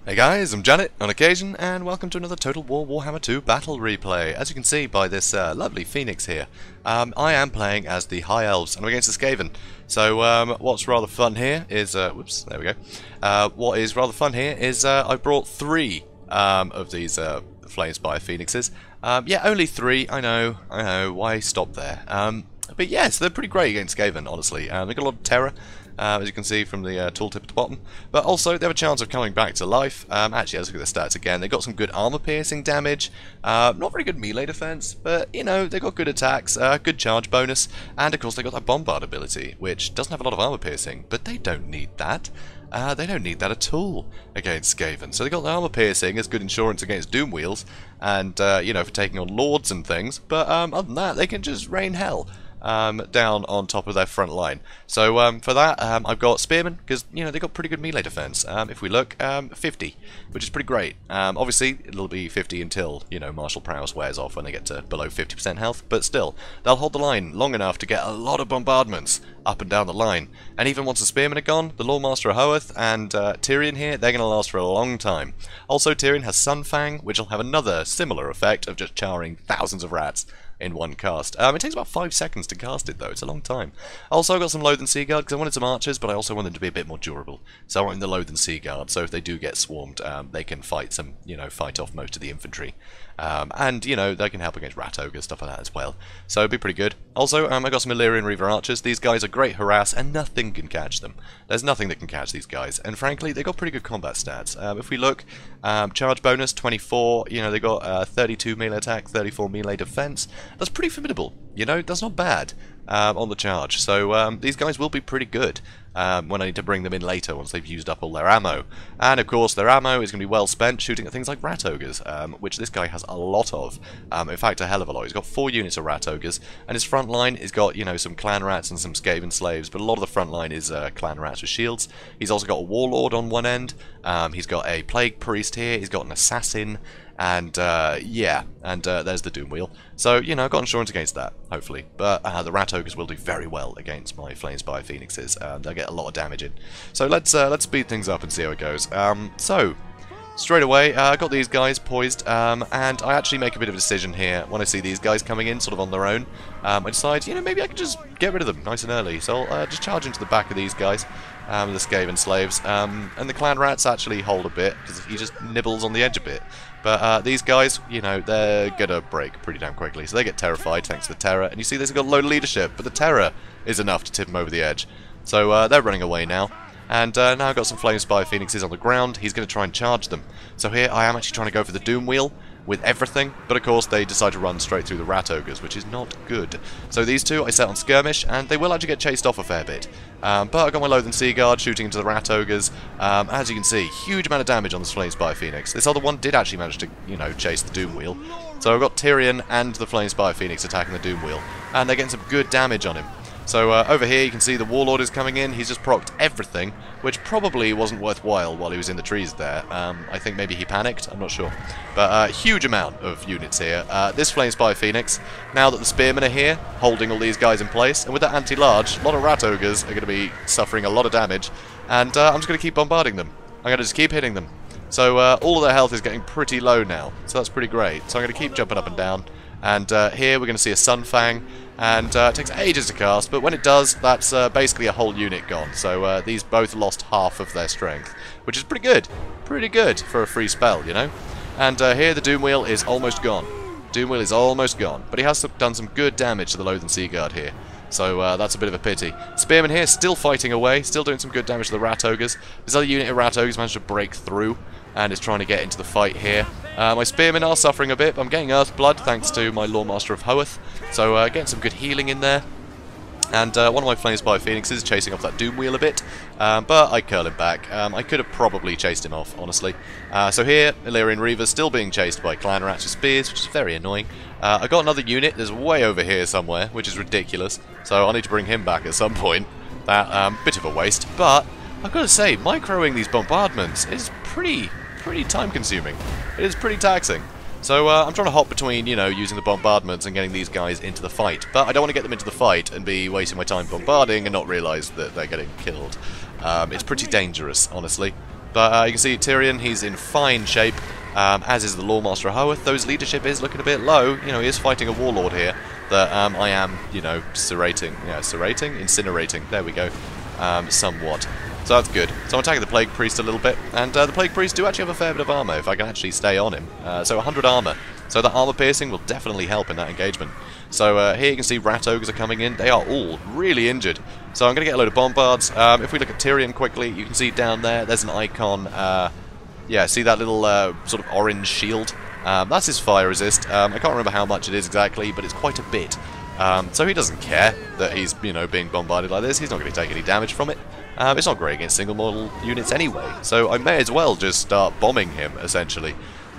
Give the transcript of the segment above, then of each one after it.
Hey guys, I'm JanetOnOccasion and welcome to another Total War Warhammer II Battle Replay. As you can see by this lovely phoenix here, I am playing as the High Elves and I'm against the Skaven. So what's rather fun here is, whoops, there we go. What is rather fun here is I brought three of these Flamespire Phoenixes. Yeah, only three, I know, why stop there? But yes, they're pretty great against Skaven, honestly. They've got a lot of terror. As you can see from the tooltip at the bottom, but also they have a chance of coming back to life. Actually, let's look at the stats again. They've got some good armor-piercing damage, not very good melee defense, but you know, they've got good attacks, good charge bonus, and of course they've got that bombard ability, which doesn't have a lot of armor-piercing, but they don't need that. They don't need that at all against Skaven. So they've got the armor-piercing as good insurance against doom wheels, and you know, for taking on lords and things, but other than that, they can just rain hell down on top of their front line. So for that, I've got Spearmen, because you know they've got pretty good melee defense. If we look, 50, which is pretty great. Obviously, it'll be 50 until you know martial prowess wears off when they get to below 50% health. But still, they'll hold the line long enough to get a lot of bombardments up and down the line. And even once the Spearmen are gone, the Lawmaster of Hoeth and Tyrion here, they're going to last for a long time. Also, Tyrion has Sunfang, which will have another similar effect of just charring thousands of rats in one cast. It takes about 5 seconds to cast it though, it's a long time. Also I got some Loathen Sea Guard because I wanted some archers, but I also want them to be a bit more durable. So I want the Loathen Sea Guard, so if they do get swarmed, they can fight fight off most of the infantry. And, you know, they can help against rat ogres, stuff like that as well. So it'd be pretty good. Also, I got some Valyrian Reaver archers. These guys are great harass, and nothing can catch them. There's nothing that can catch these guys. And frankly, they got pretty good combat stats. If we look, charge bonus 24. You know, they got 32 melee attack, 34 melee defense. That's pretty formidable. You know, that's not bad on the charge. So these guys will be pretty good. When I need to bring them in later once they've used up all their ammo. And of course their ammo is going to be well spent shooting at things like rat ogres, which this guy has a lot of. In fact, a hell of a lot. He's got 4 units of rat ogres, and his front line has got, you know, some clan rats and some Skaven slaves, but a lot of the front line is clan rats with shields. He's also got a warlord on one end, he's got a plague priest here, he's got an assassin, and yeah, and there's the doom wheel. So, you know, I've got insurance against that, hopefully. But the rat ogres will do very well against my Flamespire Phoenixes. They'll get a lot of damage in. So let's speed things up and see how it goes. So straight away, I got these guys poised, and I actually make a bit of a decision here when I see these guys coming in sort of on their own. I decide, you know, maybe I can just get rid of them nice and early. So I'll just charge into the back of these guys, the Skaven slaves, and the clan rats actually hold a bit because he just nibbles on the edge a bit. But these guys, you know, they're gonna break pretty damn quickly, so they get terrified thanks to the terror. And you see, they've got a load of leadership, but the terror is enough to tip them over the edge. So they're running away now. And now I've got some Flamespire Phoenixes on the ground. He's going to try and charge them. So here I am actually trying to go for the Doom Wheel with everything, but of course they decide to run straight through the rat ogres, which is not good. So these two I set on skirmish, and they will actually get chased off a fair bit. But I got my Loathen Sea Guard shooting into the rat ogres. As you can see, huge amount of damage on the Flamespire Phoenix. This other one did actually manage to, you know, chase the Doom Wheel. So I've got Tyrion and the Flamespire Phoenix attacking the Doom Wheel, and they're getting some good damage on him. So over here you can see the Warlord is coming in. He's just procced everything, which probably wasn't worthwhile while he was in the trees there. I think maybe he panicked, I'm not sure. But huge amount of units here. This Flamespire Phoenix, now that the Spearmen are here, holding all these guys in place, and with that anti-large, a lot of rat ogres are going to be suffering a lot of damage, and I'm just going to keep bombarding them. I'm going to just keep hitting them. So all of their health is getting pretty low now, so that's pretty great. So I'm going to keep jumping up and down. And here we're going to see a Sunfang, and it takes ages to cast, but when it does, that's basically a whole unit gone. So these both lost half of their strength, which is pretty good for a free spell, you know. And here the Doom Wheel is almost gone. Doom Wheel is almost gone, but he has done some good damage to the Loathen Sea Guard here. So that's a bit of a pity. Spearmen here still fighting away, still doing some good damage to the rat ogres. This other unit of rat ogres managed to break through and is trying to get into the fight here. My Spearmen are suffering a bit, but I'm getting Earth Blood thanks to my Lawmaster of Hoeth. So getting some good healing in there. And one of my Flamespire Phoenixes is chasing off that Doom Wheel a bit, but I curl him back. I could have probably chased him off, honestly. So here, Valyrian Reaver's still being chased by clan rats with spears, which is very annoying. I got another unit that's way over here somewhere, which is ridiculous. So I'll need to bring him back at some point. That bit of a waste, but I've got to say, microing these bombardments is pretty time-consuming. It is pretty taxing. So I'm trying to hop between, you know, using the bombardments and getting these guys into the fight. But I don't want to get them into the fight and be wasting my time bombarding and not realise that they're getting killed. It's pretty dangerous, honestly. But you can see Tyrion, he's in fine shape, as is the Lawmaster Hoeth. Though his leadership is looking a bit low. You know, he is fighting a warlord here that I am, you know, incinerating, there we go, somewhat. So that's good. So I'm attacking the Plague Priest a little bit, and the Plague Priest do actually have a fair bit of armor if I can actually stay on him. So 100 armor. So that armor piercing will definitely help in that engagement. So here you can see Rat Ogres are coming in. They are all really injured. So I'm going to get a load of bombards. If we look at Tyrion quickly, you can see down there, there's an icon. Yeah, see that little sort of orange shield? That's his fire resist. I can't remember how much it is exactly, but it's quite a bit. So he doesn't care that he's, you know, being bombarded like this. He's not going to take any damage from it. It's not great against single model units anyway, so I may as well just start bombing him, essentially.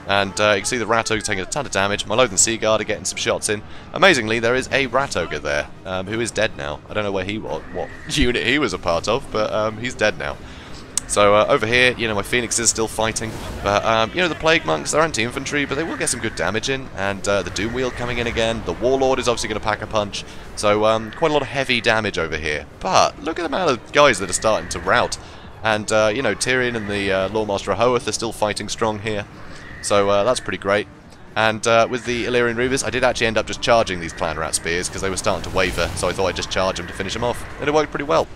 And you can see the Rat Ogre taking a ton of damage. My Loathen Sea Guard are getting some shots in. Amazingly, there is a Rat Ogre there, who is dead now. I don't know where he was, what unit he was a part of, but he's dead now. So over here, you know, my Phoenix is still fighting, but you know, the Plague Monks, they're anti-infantry, but they will get some good damage in, and the Doom Wheel coming in again. The Warlord is obviously going to pack a punch, so quite a lot of heavy damage over here. But look at the amount of guys that are starting to rout, and you know, Tyrion and the Lawmaster Hoeth are still fighting strong here, so that's pretty great. And with the Valyrian Reavers, I did actually end up just charging these Clan Rat Spears because they were starting to waver, so I thought I'd just charge them to finish them off, and it worked pretty well.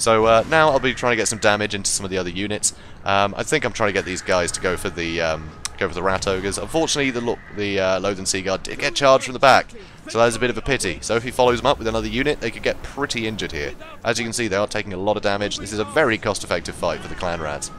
So now I'll be trying to get some damage into some of the other units. I think I'm trying to get these guys to go for the Rat Ogres. Unfortunately, the Loathen Sea Guard did get charged from the back, so that is a bit of a pity. So if he follows them up with another unit, they could get pretty injured here. As you can see, they are taking a lot of damage. This is a very cost-effective fight for the Clan Rats.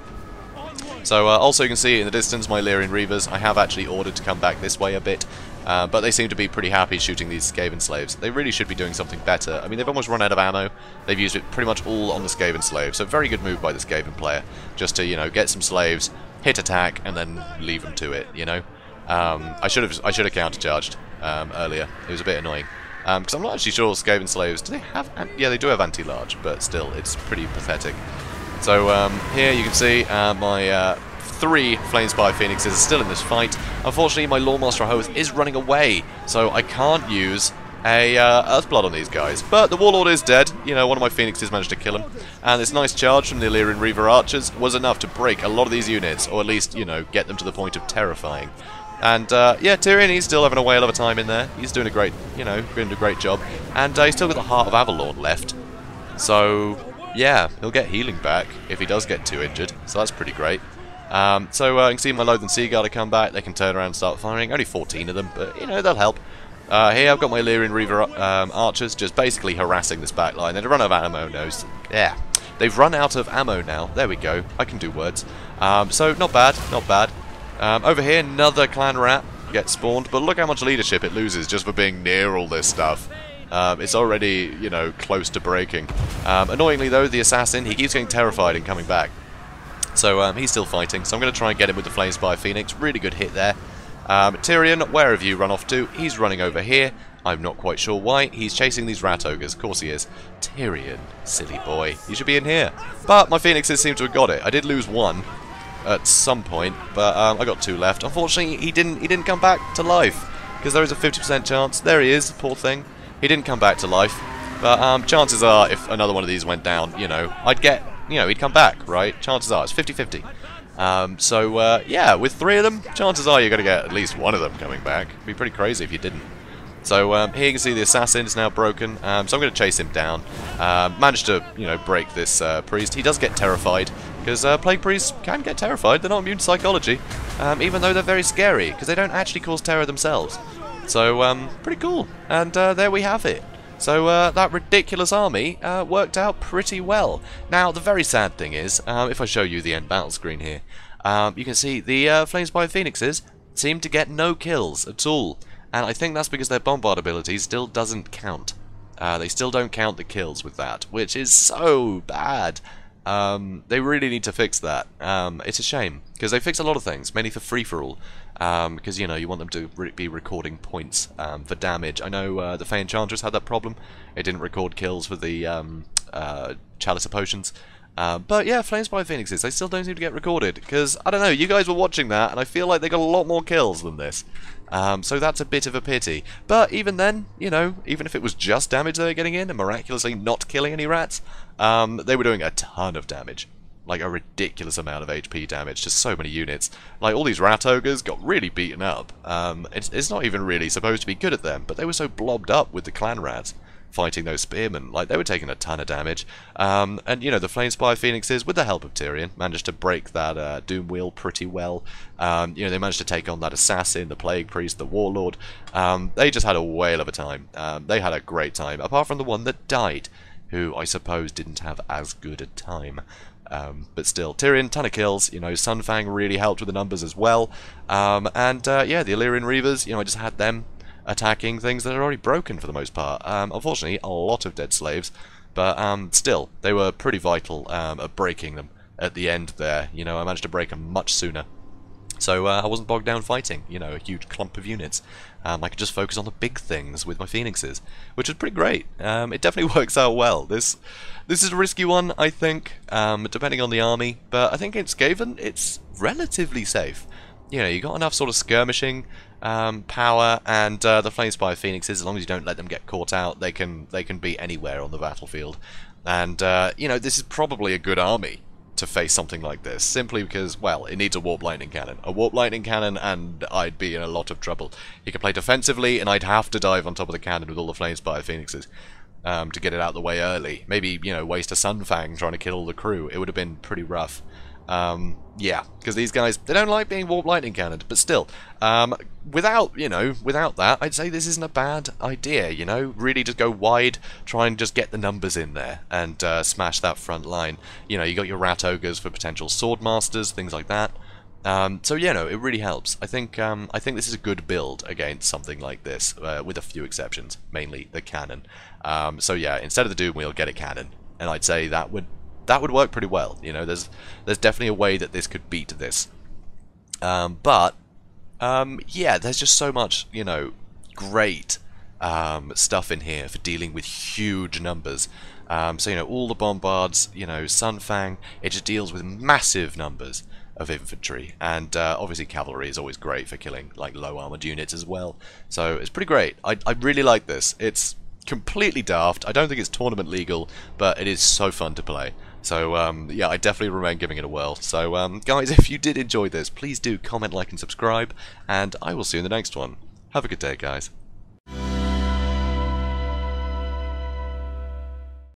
So also you can see in the distance my Valyrian Reavers, I have actually ordered to come back this way a bit. But they seem to be pretty happy shooting these Skaven slaves. They really should be doing something better. I mean, they've almost run out of ammo. They've used it pretty much all on the Skaven slave. So very good move by the Skaven player. Just to, you know, get some slaves, hit attack, and then leave them to it, you know. I should have countercharged earlier. It was a bit annoying. Because I'm not actually sure Skaven slaves, do they have... Yeah, they do have anti-large, but still, it's pretty pathetic. So here you can see my... 3 Flamespire Phoenixes are still in this fight. Unfortunately, my Lawmaster Hoeth is running away, so I can't use a Earthblood on these guys. But the Warlord is dead. You know, one of my Phoenixes managed to kill him. And this nice charge from the Valyrian Reaver Archers was enough to break a lot of these units, or at least, you know, get them to the point of terrifying. And, yeah, Tyrion, he's still having a whale of a time in there. He's doing a great, you know, doing a great job. And he's still got the Heart of Avalon left. So, yeah, he'll get healing back if he does get too injured. So that's pretty great. So you can see my Loathen Sea Guard come back. They can turn around and start firing. Only 14 of them, but you know, they'll help. Here I've got my Valyrian Reaver archers just basically harassing this back line. They've run out of ammo now. Yeah, they've run out of ammo now. There we go. I can do words. So not bad, not bad. Over here, another Clan Rat gets spawned, but look how much leadership it loses just for being near all this stuff. It's already, you know, close to breaking. Annoyingly though, the assassin, he keeps getting terrified and coming back. So he's still fighting, so I'm going to try and get him with the Flamespire Phoenix. Really good hit there. Tyrion, where have you run off to? He's running over here. I'm not quite sure why. He's chasing these Rat Ogres. Of course he is. Tyrion, silly boy. You should be in here. But my Phoenixes seem to have got it. I did lose one at some point, but I got 2 left. Unfortunately, he didn't come back to life, because there is a 50% chance. There he is, poor thing. He didn't come back to life. But chances are, if another one of these went down, you know, I'd get... You know, he'd come back, right? Chances are, it's 50-50. Yeah, with 3 of them, chances are you're going to get at least one of them coming back. It'd be pretty crazy if you didn't. So here you can see the assassin is now broken, so I'm going to chase him down. Managed to, you know, break this priest. He does get terrified, because plague priests can get terrified. They're not immune to psychology, even though they're very scary, because they don't actually cause terror themselves. So, pretty cool. And there we have it. So that ridiculous army worked out pretty well. Now, the very sad thing is, if I show you the end battle screen here, you can see the Flamespire Phoenixes seem to get no kills at all. And I think that's because their bombard ability still doesn't count. They still don't count the kills with that, which is so bad. They really need to fix that. It's a shame, because they fix a lot of things, mainly for free-for-all. Because, you know, you want them to be recording points for damage. I know the Fey Enchantress had that problem. It didn't record kills for the Chalice of Potions. But yeah, Flamespire Phoenixes, they still don't seem to get recorded. Because, I don't know, you guys were watching that, and I feel like they got a lot more kills than this. So that's a bit of a pity. But even then, you know, even if it was just damage they were getting in, and miraculously not killing any rats, they were doing a ton of damage. like a ridiculous amount of HP damage to so many units. Like all these rat ogres got really beaten up. It's not even really supposed to be good at them, but they were so blobbed up with the clan rats fighting those spearmen. Like they were taking a ton of damage. And you know, the Flamespire Phoenixes, with the help of Tyrion, managed to break that Doom Wheel pretty well. You know, they managed to take on that assassin, the Plague Priest, the Warlord. They just had a whale of a time. They had a great time, apart from the one that died, who I suppose didn't have as good a time. But still, Tyrion, ton of kills. You know, Sunfang really helped with the numbers as well. Yeah, the Valyrian Reavers, you know, I just had them attacking things that are already broken for the most part. Unfortunately, a lot of dead slaves, but still, they were pretty vital at breaking them at the end there. You know, I managed to break them much sooner. So I wasn't bogged down fighting, you know, a huge clump of units. I could just focus on the big things with my Phoenixes, which was pretty great. It definitely works out well. This is a risky one, I think, depending on the army, but I think in Skaven, it's relatively safe. You know, you got enough sort of skirmishing power, and the Flamespire Phoenixes, as long as you don't let them get caught out, they can be anywhere on the battlefield. And you know, this is probably a good army to face something like this, simply because, well, it needs a Warp Lightning Cannon. A Warp Lightning Cannon, and I'd be in a lot of trouble. He could play defensively, and I'd have to dive on top of the cannon with all the Flamespire Phoenixes to get it out of the way early. Maybe, you know, waste a Sunfang trying to kill all the crew. It would have been pretty rough. Yeah, because these guys, they don't like being Warp Lightning Cannoned, but still, without that, I'd say this isn't a bad idea, you know? Really just go wide, try and just get the numbers in there, and smash that front line. You know, you got your Rat Ogres for potential Sword Masters, things like that. So, yeah, no, it really helps. I think this is a good build against something like this, with a few exceptions, mainly the cannon. So, yeah, instead of the Doom Wheel, get a cannon, and I'd say that would work pretty well. You know, there's definitely a way that this could beat this. Yeah, there's just so much, you know, great stuff in here for dealing with huge numbers. So, you know, all the bombards, you know, Sunfang, it just deals with massive numbers of infantry, and obviously cavalry is always great for killing like low armored units as well. So it's pretty great. I really like this. It's completely daft. I don't think it's tournament legal, but it is so fun to play. So, yeah, I definitely recommend giving it a whirl. So, guys, if you did enjoy this, please do comment, like, and subscribe, and I will see you in the next one. Have a good day, guys.